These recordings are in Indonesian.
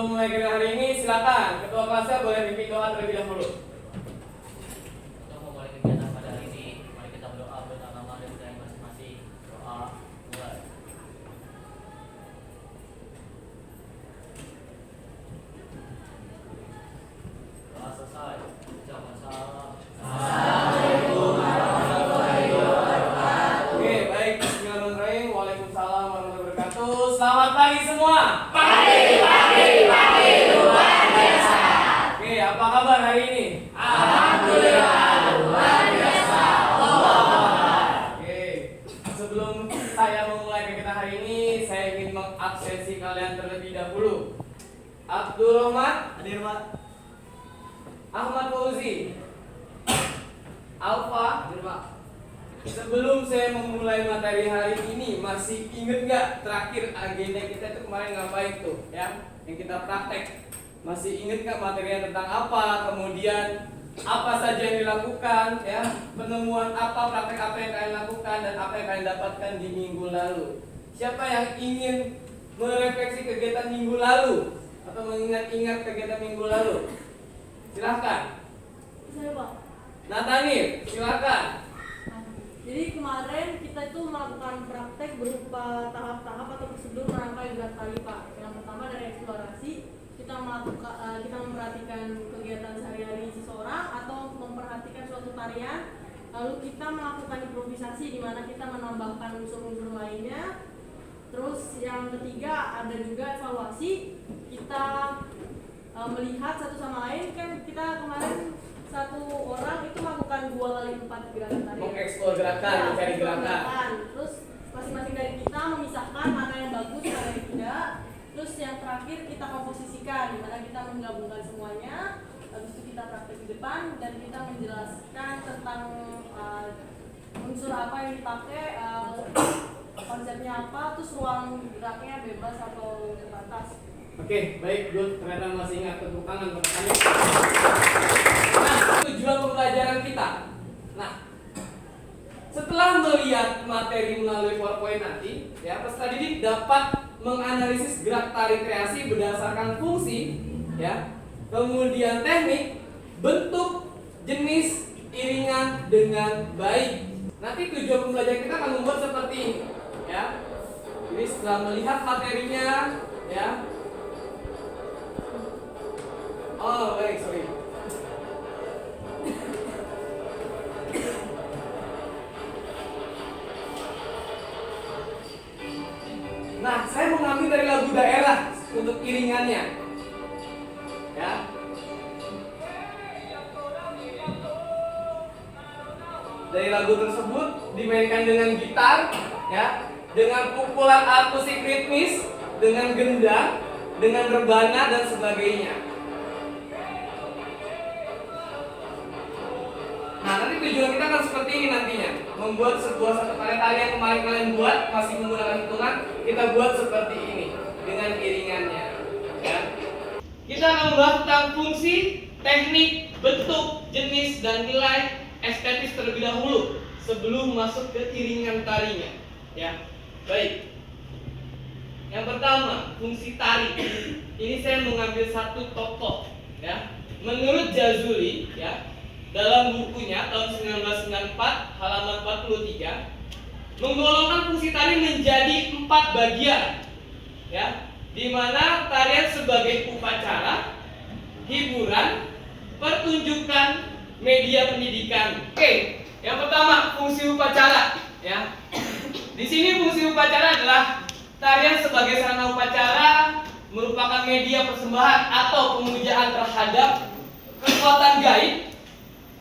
sebelum mulai kegiatan hari ini, silakan ketua kelasnya boleh pimpin doa terlebih dahulu. Untuk memulai kegiatan pada hari ini, mari kita berdoa bersama-sama dan kita masing-masing. Doa mulai. Doa selesai. Ucapan salam. Assalamualaikum warahmatullahi wabarakatuh. Oke, baik. Bismillahirrahmanirrahim. Waalaikumsalam warahmatullahi wabarakatuh. Selamat pagi semua. Pagi luar biasa. Oke, apa kabar hari ini? Alhamdulillah luar biasa. Oke, sebelum saya memulai kegiatan hari ini, saya ingin mengabsensi kalian terlebih dahulu. Abdurrahman, Hadir, Pak. Ahmad Fauzi, Alfa, Hadir, Pak. sebelum saya memulai materi hari ini, masih inget nggak terakhir agenda kita itu kemarin ngapain tuh, ya? Yang kita praktek. Masih inget nggak materinya tentang apa? Kemudian apa saja yang dilakukan, ya? Penemuan apa, praktek apa yang kalian lakukan dan apa yang kalian dapatkan di minggu lalu? Siapa yang ingin merefleksi kegiatan minggu lalu atau mengingat-ingat kegiatan minggu lalu? Silahkan. Saya Pak. Natanir, silakan. Jadi kemarin kita itu melakukan praktek berupa tahap-tahap atau prosedur merangkai gerak tali Pak. Yang pertama dari eksplorasi, kita memperhatikan kegiatan sehari-hari seseorang atau memperhatikan suatu tarian. Lalu kita melakukan improvisasi di mana kita menambahkan unsur-unsur lainnya. Terus yang ketiga ada juga evaluasi. Kita melihat satu sama lain, kan kita kemarin satu orang itu melakukan 2 kali 4 gerakan tarian. Mengeksplor gerakan, Ya, mencari eksplor gerakan. Terus masing-masing dari kita memisahkan mana yang bagus, mana yang tidak. Terus yang terakhir kita komposisikan, di mana kita menggabungkan semuanya. Habis itu kita praktek di depan dan kita menjelaskan tentang unsur apa yang dipakai, konsepnya apa, terus ruang geraknya bebas atau terbatas. Oke, baik, good. Ternyata masih ingat, tepuk tangan buat kalian. Nah, tujuan pembelajaran kita. Nah, setelah melihat materi melalui PowerPoint nanti, ya, peserta didik dapat menganalisis gerak tarik kreasi berdasarkan fungsi, ya, kemudian teknik, bentuk, jenis, iringan dengan baik. Nanti tujuan pembelajaran kita akan membuat seperti ini, ya. Jadi setelah melihat materinya, ya. Oh, baik, sorry. Nah, saya mengambil dari lagu daerah untuk iringannya. Ya. Dari lagu tersebut dimainkan dengan gitar, ya, dengan pukulan akustik ritmis, dengan gendang, dengan rebana dan sebagainya. Nah, nanti tujuan kita akan seperti ini nantinya. Membuat sebuah satu tali yang kemarin kalian buat, masih menggunakan hitungan, kita buat seperti ini dengan iringannya, ya. Kita akan membahas tentang fungsi, teknik, bentuk, jenis, dan nilai estetis terlebih dahulu sebelum masuk ke iringan tarinya, ya. Baik. Yang pertama, fungsi tari. Ini saya mengambil satu tokoh, ya. Menurut Jazuli, ya, dalam bukunya tahun 1994 halaman 43 menggolongkan fungsi tari menjadi 4 bagian, ya, di mana tarian sebagai upacara, hiburan, pertunjukan, media pendidikan. Oke, yang pertama fungsi upacara, ya. Di sini fungsi upacara adalah tarian sebagai sarana upacara, merupakan media persembahan atau pemujaan terhadap kekuatan gaib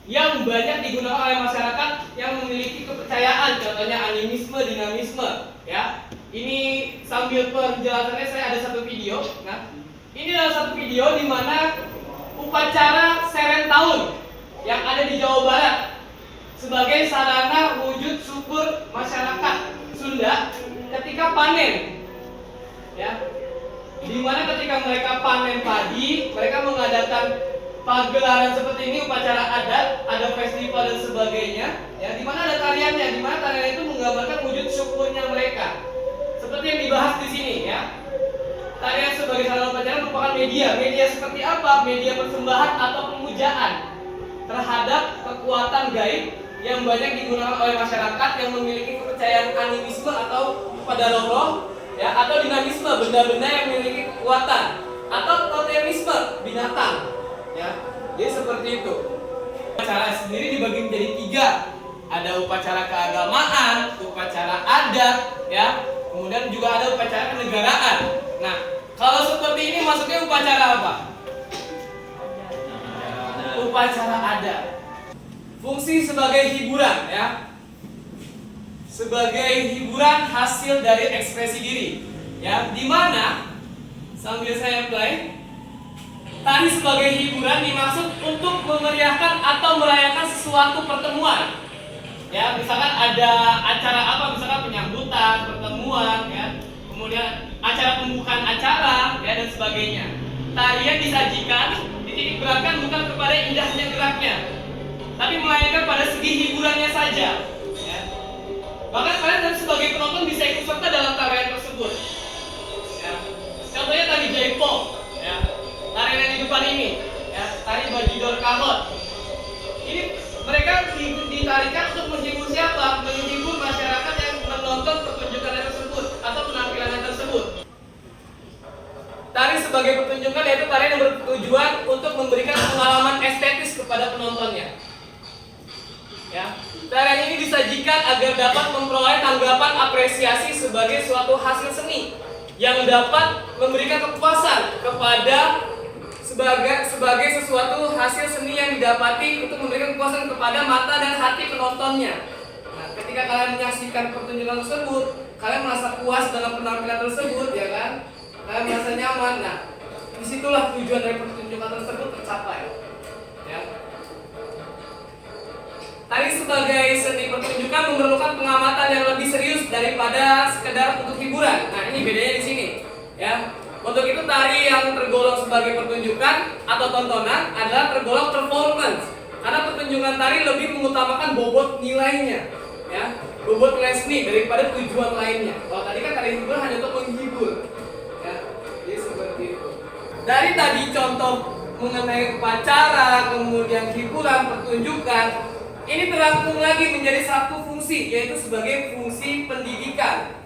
yang banyak digunakan oleh masyarakat yang memiliki kepercayaan, contohnya animisme, dinamisme, ya. Ini sambil penjelasannya saya ada satu video. Nah, ini adalah satu video di mana upacara Seren Tahun yang ada di Jawa Barat sebagai sarana wujud syukur masyarakat Sunda ketika panen, ya. Di mana ketika mereka panen padi, mereka mengadakan pagelaran seperti ini, upacara adat, ada festival dan sebagainya, ya, di mana ada tariannya, di mana tarian itu menggambarkan wujud syukurnya mereka. Seperti yang dibahas di sini, ya. Tarian sebagai sarana upacara merupakan merupakan media. Media seperti apa? Media persembahan atau pemujaan terhadap kekuatan gaib yang banyak digunakan oleh masyarakat yang memiliki kepercayaan animisme atau kepada roh, ya, atau dinamisme, benda-benda yang memiliki kekuatan, atau totemisme, binatang, ya. Jadi seperti itu. Upacara sendiri dibagi menjadi 3. Ada upacara keagamaan, upacara adat, ya. Kemudian juga ada upacara kenegaraan. Nah, kalau seperti ini maksudnya upacara apa? Upacara adat. Fungsi sebagai hiburan, ya. Sebagai hiburan hasil dari ekspresi diri, ya. Di mana sambil saya play, tari sebagai hiburan dimaksud untuk memeriahkan atau merayakan sesuatu pertemuan. Ya, misalkan ada acara apa, misalkan penyambutan, pertemuan, ya. Kemudian acara pembukaan acara, ya, dan sebagainya. Tarian disajikan, dititik beratkan bukan kepada indahnya geraknya, tapi melainkan pada segi hiburannya saja, ya. Bahkan kalian sebagai penonton bisa ikut serta dalam tarian tersebut, ya. Contohnya tari jaipong, ya. Tarian yang di depan ini, ya, tari bajidor kahot. Ini mereka ditarikan untuk menghibur siapa? Menghibur masyarakat yang menonton pertunjukan tersebut atau penampilan tersebut. Tari sebagai pertunjukan yaitu tarian yang bertujuan untuk memberikan pengalaman estetis kepada penontonnya. Ya, tarian ini disajikan agar dapat memperoleh tanggapan apresiasi sebagai suatu hasil seni yang dapat memberikan kepuasan kepada sebagai sesuatu hasil seni yang didapati untuk memberikan kepuasan kepada mata dan hati penontonnya. Nah, ketika kalian menyaksikan pertunjukan tersebut, kalian merasa puas dalam penampilan tersebut, ya kan? Kalian merasa nyaman. Nah, disitulah tujuan dari pertunjukan tersebut tercapai, ya. Tari sebagai seni pertunjukan memerlukan pengamatan yang lebih serius daripada sekedar untuk hiburan. Nah, ini bedanya di sini, ya. Untuk itu tari yang tergolong sebagai pertunjukan atau tontonan adalah tergolong performance, karena pertunjukan tari lebih mengutamakan bobot nilainya, ya, bobot nilai seni daripada tujuan lainnya. Kalau tadi kan tari hiburan hanya untuk menghibur, ya, jadi seperti itu. Dari tadi contoh mengenai upacara, kemudian hiburan, pertunjukan, ini terangkum lagi menjadi satu fungsi, yaitu sebagai fungsi pendidikan,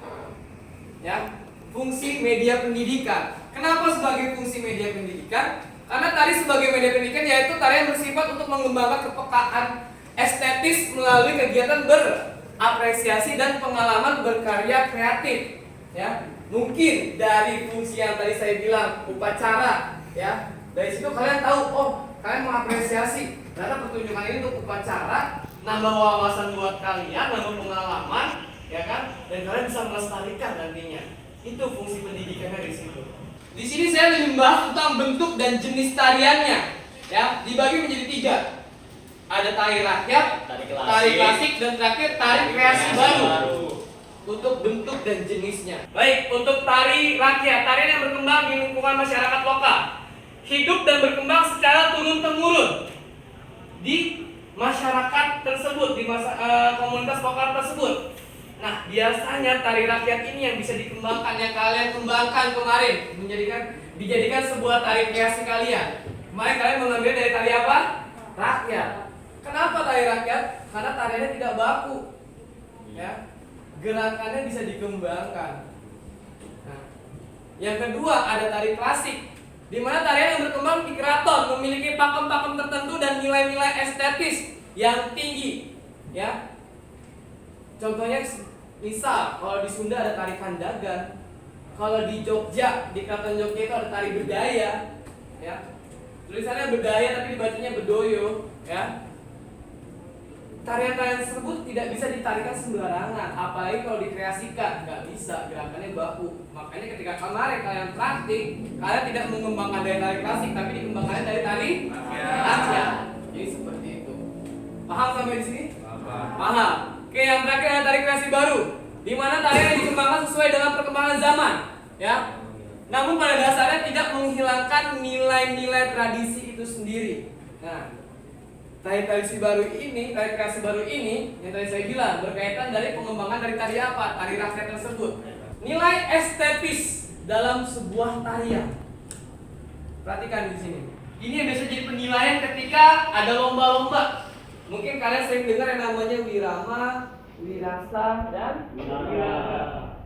ya. Fungsi media pendidikan. Kenapa sebagai fungsi media pendidikan? Karena tari sebagai media pendidikan yaitu tari yang bersifat untuk mengembangkan kepekaan estetis melalui kegiatan berapresiasi dan pengalaman berkarya kreatif. Ya, mungkin dari fungsi yang tadi saya bilang upacara, ya, dari situ kalian tahu, oh, kalian mengapresiasi karena pertunjukan ini untuk upacara, nambah wawasan buat kalian, nambah pengalaman, ya kan, dan kalian bisa melestarikan nantinya. Itu fungsi pendidikannya di situ. Di sini saya lebih membahas tentang bentuk dan jenis tariannya, ya, dibagi menjadi 3. Ada tari rakyat, tari klasik, dan terakhir tari kreasi baru. Untuk bentuk dan jenisnya. Baik, untuk tari rakyat, tarian yang berkembang di lingkungan masyarakat lokal, hidup dan berkembang secara turun-temurun di masyarakat tersebut, di komunitas lokal tersebut. Nah, biasanya tari rakyat ini yang bisa dikembangkan, yang kalian kembangkan kemarin, dijadikan sebuah tari kreasi kalian. Kemarin kalian mengambil dari tari apa? Rakyat. Kenapa tari rakyat? Karena tariannya tidak baku, ya. Gerakannya bisa dikembangkan. Nah, yang kedua ada tari klasik, di mana tarian yang berkembang di keraton memiliki pakem-pakem tertentu dan nilai-nilai estetis yang tinggi, ya. Contohnya misal kalau di Sunda ada tari Kandagan, kalau di Jogja, di Keraton Jogja itu ada tari Bedaya, ya. Tulisannya Bedaya tapi dibacanya Bedoyo, ya. Tarian-tarian tersebut tidak bisa ditarikan sembarangan, apalagi kalau dikreasikan, nggak bisa, gerakannya baku. Makanya ketika kemarin kalian praktik, kalian tidak mengembangkan dari tari klasik, tapi dikembangkan dari tari rakyat. Jadi seperti itu. Paham sampai di sini? Paham. Oke, yang terakhir ada tari kreasi baru, di mana tarian yang dikembangkan sesuai dengan perkembangan zaman, ya. Namun pada dasarnya tidak menghilangkan nilai-nilai tradisi itu sendiri. Nah, tari kreasi baru ini yang tadi saya bilang berkaitan dari pengembangan dari tari apa? Tari rakyat tersebut. Nilai estetis dalam sebuah tarian. Perhatikan di sini. Ini yang biasa jadi penilaian ketika ada lomba-lomba. Mungkin kalian sering dengar yang namanya wirama, wirasa, dan wiraga.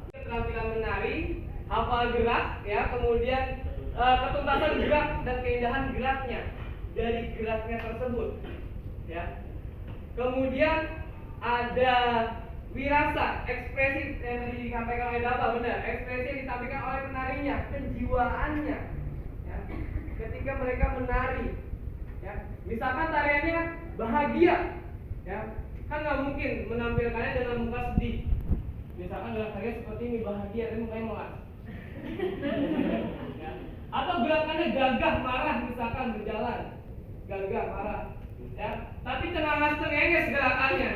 Keterampilan menari, hafal gerak, ya, kemudian ketuntasan gerak dan keindahan geraknya dari geraknya tersebut, ya. Kemudian ada wirasa, ekspresi yang tadi disampaikan oleh Dapa, benar. Ekspresi yang ditampilkan oleh penarinya, kejiwaannya, ya. Ketika mereka menari, ya. Misalkan tariannya bahagia, ya, kan nggak mungkin menampilkannya dengan muka sedih. Misalkan dalam tarian seperti ini bahagia, tapi mukanya melas. Ya. Atau gerakannya gagah marah, misalkan berjalan, gagah marah, ya. Tapi cengenges gerakannya.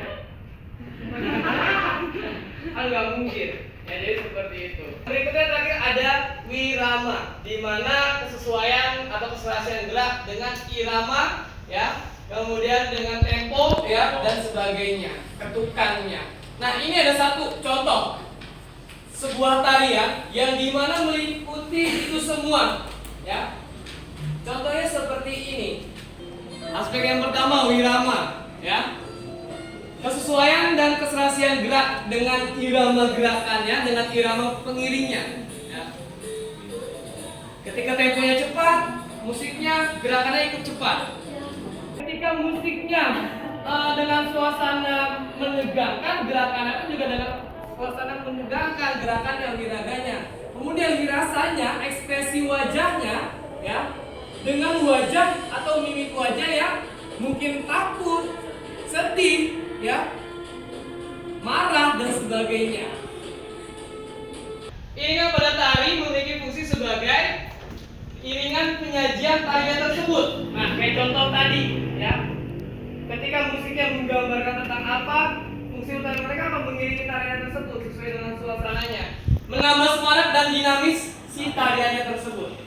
Kan nggak mungkin. Ya, jadi seperti itu. Berikutnya terakhir ada wirama, di mana kesesuaian atau keserasian gerak dengan irama, ya, kemudian dengan tempo, ya, dan sebagainya, ketukannya. Nah, ini ada satu contoh sebuah tarian yang dimana meliputi itu semua, ya. Contohnya seperti ini. Aspek yang pertama wirama, ya. Kesesuaian dan keserasian gerak dengan irama gerakannya, dengan irama pengiringnya, ya. Ketika temponya cepat, musiknya gerakannya ikut cepat. Ketika musiknya dengan suasana menegangkan, gerakannya pun juga dengan suasana menegangkan, gerakan yang wiraganya. Kemudian wirasanya, ekspresi wajahnya, ya, dengan wajah atau mimik wajah yang mungkin takut, sedih, ya, marah dan sebagainya. Iringan pada tari memiliki fungsi sebagai iringan penyajian tarian tersebut. Nah, kayak contoh tadi, ya. Ketika musiknya menggambarkan tentang apa, fungsi utama mereka apa? Mengiringi tarian tersebut sesuai dengan suasananya, menambah semangat dan dinamis si tariannya tersebut,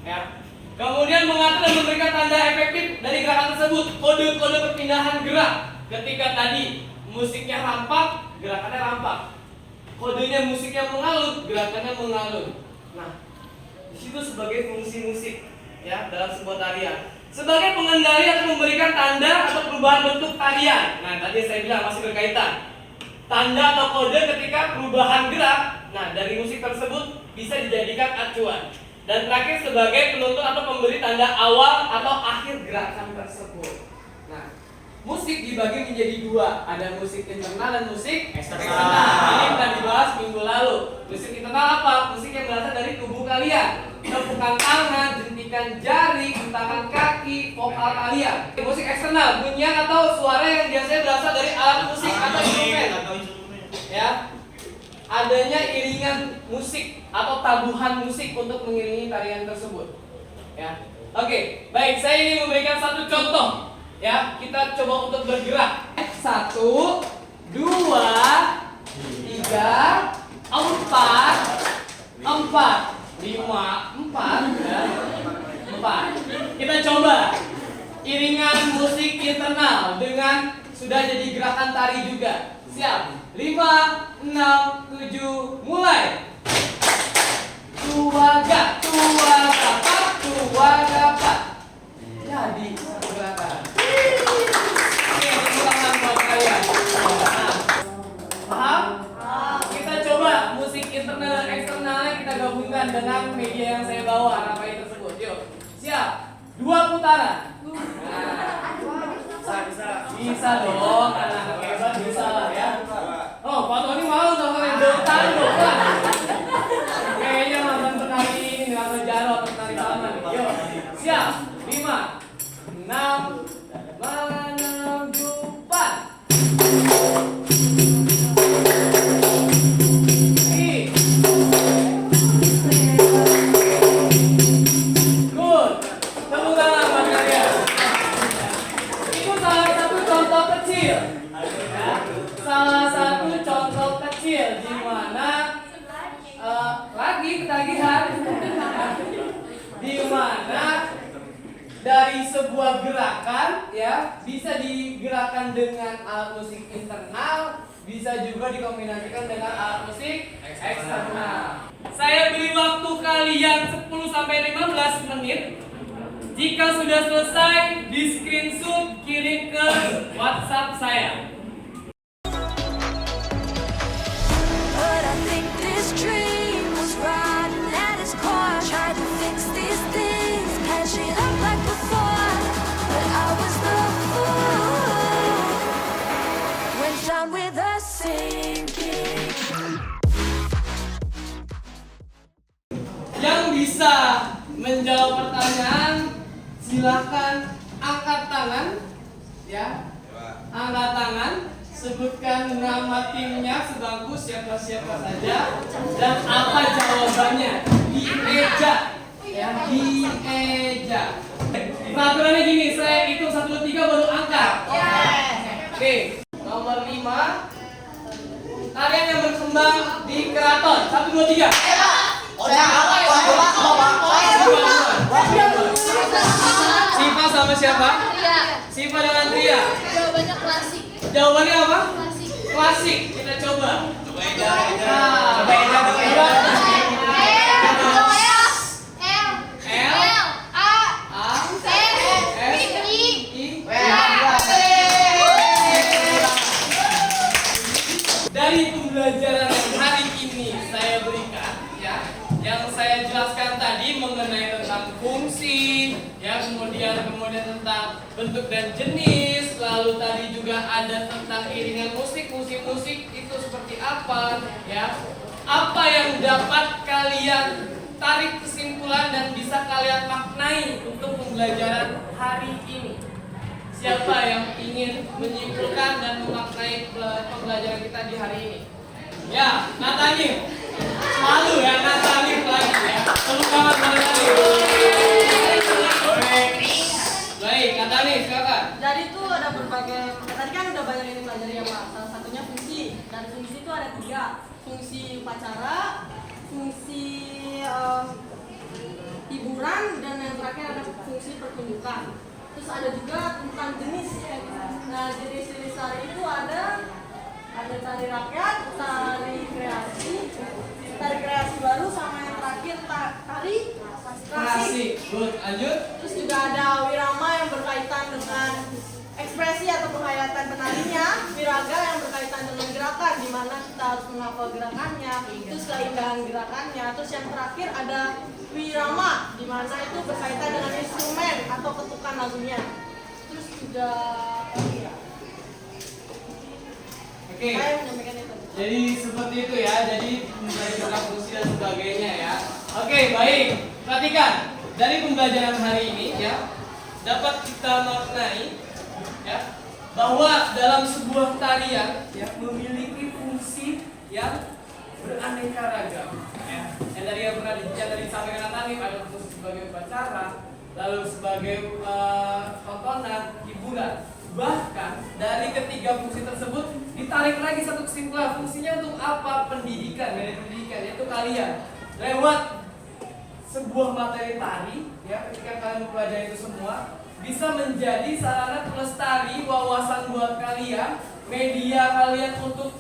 ya. Kemudian mengatur dan memberikan tanda efektif dari gerakan tersebut, kode-kode perpindahan gerak. Ketika tadi musiknya rampak, gerakannya rampak. Kodenya musiknya mengalun, gerakannya mengalun. Nah, di situ sebagai fungsi musik, ya, dalam sebuah tarian. Sebagai pengendali atau memberikan tanda atau perubahan bentuk tarian. Nah, tadi saya bilang masih berkaitan. Tanda atau kode ketika perubahan gerak. Nah, dari musik tersebut bisa dijadikan acuan. Dan terakhir sebagai penuntun atau pemberi tanda awal atau akhir gerakan tersebut. Nah, musik dibagi menjadi dua, ada musik internal dan musik eksternal. Ini kita dibahas minggu lalu. Musik internal apa? Musik yang berasal dari tubuh kalian. Tepukan tangan, jentikan jari, hentakan kaki, vokal kalian. Musik eksternal, bunyian atau suara yang biasanya berasal dari alat musik atau instrumen. Ya, adanya iringan musik atau tabuhan musik untuk mengiringi tarian tersebut. Ya, oke, baik. Saya ingin memberikan satu contoh. Ya, kita coba untuk bergerak. 1, 2, 3, 4, 5, 4, ya. 4. Kita coba iringan musik internal dengan sudah jadi gerakan tari juga. Siap? 5, 6, 7, mulai. Tuaga, tuaga. Jadi satu gerakan. Oke, ulangan buat kalian. Paham? Kita coba musik internal dan eksternalnya kita gabungkan dengan media yang saya bawa, RFID tersebut. Yuk, siap. 2 putaran. Bisa dong, anak hebat bisa lah ya. Oh, Pak Tony mau dong kalian dotan dong. Kayaknya mantan penari ini nggak ngejar atau penari salaman. Yuk, siap. 5, 6, 7, 4. Good. Tepuk tangan buat kalian. Itu salah satu contoh kecil. Salah satu contoh kecil di mana lagi ketagihan. Di mana dari sebuah gerakan, ya, bisa digerakkan dengan alat musik internal, bisa juga dikombinasikan dengan alat musik eksternal. Saya beri waktu kalian 10-15 menit Jika sudah selesai, di screenshot kirim ke WhatsApp saya. But I think this dream was rotten at its core. Tried to fix these things, patch it up like before, but I was the fool. Went down with a sinking. Yang bisa menjawab pertanyaan, silakan angkat tangan, ya. Angkat tangan, sebutkan nama timnya sebangku siapa-siapa saja dan apa jawabannya. Dieja, ya, dieja. Peraturannya gini, saya hitung 1, 2, 3 baru angkat. Oke, nomor 5. Tarian yang berkembang di keraton. 1, 2, 3. Siva sama siapa? Siva dengan Tria. Jawabannya klasik. Jawabannya apa? Klasik. Klasik. Kita coba. Coba Eda. L. A. S. I. Dari pembelajaran yang hari ini saya berikan, ya, yang saya jelaskan tadi mengenai tentang fungsi, ya, kemudian tentang bentuk dan jenis, lalu tadi juga ada tentang iringan musik itu seperti apa, ya, apa yang dapat kalian tarik kesimpulan dan bisa kalian maknai untuk pembelajaran hari ini. Siapa yang ingin menyimpulkan dan memaknai pembelajaran kita di hari ini? Ya, Natanif. Selalu ya, Natanif lagi ya. Tepuk tangan pada Natanif. Baik, Natanif, silakan. Jadi itu ada berbagai, tadi kan udah banyak yang belajar ya Pak. Salah satunya fungsi. Dan fungsi itu ada 3. Fungsi upacara, fungsi hiburan, dan yang terakhir ada fungsi pertunjukan. Terus ada juga tentang jenis. Nah, jenis-jenis tari itu ada tari rakyat, tari kreasi baru, sama yang terakhir tari klasik. Good, lanjut. Terus juga ada wirama yang berkaitan dengan ekspresi atau penghayatan penarinya, wiraga yang berkaitan dengan gerakan, di mana kita harus menghafal gerakannya, terus keindahan gerakannya. Terus yang terakhir ada wirama, di mana itu berkaitan dengan instrumen atau ketukan lagunya. Terus juga Oke. saya menyampaikan itu. Jadi seperti itu ya. Jadi mengenai fungsi dan sebagainya ya. Oke, baik. Perhatikan dari pembelajaran hari ini ya, dapat kita maknai ya bahwa dalam sebuah tarian ya memiliki fungsi yang beraneka ragam ya. Yang tadi disampaikan tadi ada fungsi sebagai upacara, lalu sebagai tontonan, hiburan. Bahkan dari ketiga fungsi tersebut ditarik lagi satu kesimpulan, fungsinya untuk apa? Pendidikan. Dari pendidikan yaitu kalian lewat sebuah materi tari ya, ketika kalian mempelajari itu semua bisa menjadi sarana pelestari wawasan buat kalian, media kalian untuk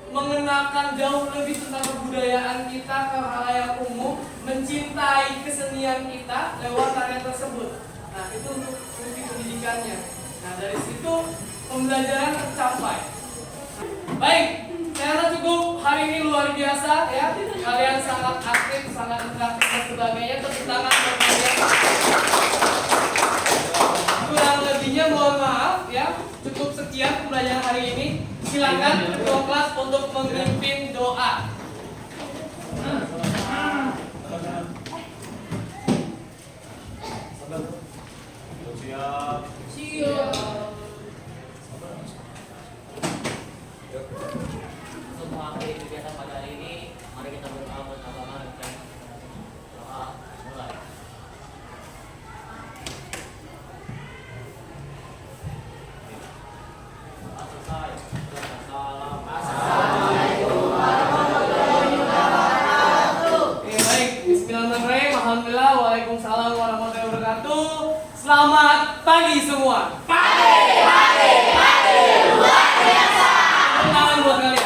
mengenalkan jauh lebih tentang kebudayaan kita ke khalayak umum, mencintai kesenian kita lewat tarian tersebut. Nah, itu untuk fungsi pendidikannya. Nah, dari situ pembelajaran tercapai. Baik, saya rasa cukup. Hari ini luar biasa ya. Kalian sangat aktif, sangat interaktif dan sebagainya. Tepuk tangan buat kalian. Kurang lebihnya mohon maaf ya. Cukup sekian pembelajaran hari ini. Silakan ketua kelas untuk memimpin doa. Siap. Untuk mengakhiri kegiatan pada hari ini, mari kita berdoa buat agama dan doa mulai. Doa selesai. Salam. Oke, baik. Bismillahirrahmanirrahim. Alhamdulillah. Waalaikumsalam warahmatullahi wabarakatuh. Selamat pagi semua. Pagi luar biasa. Tangan buat kalian.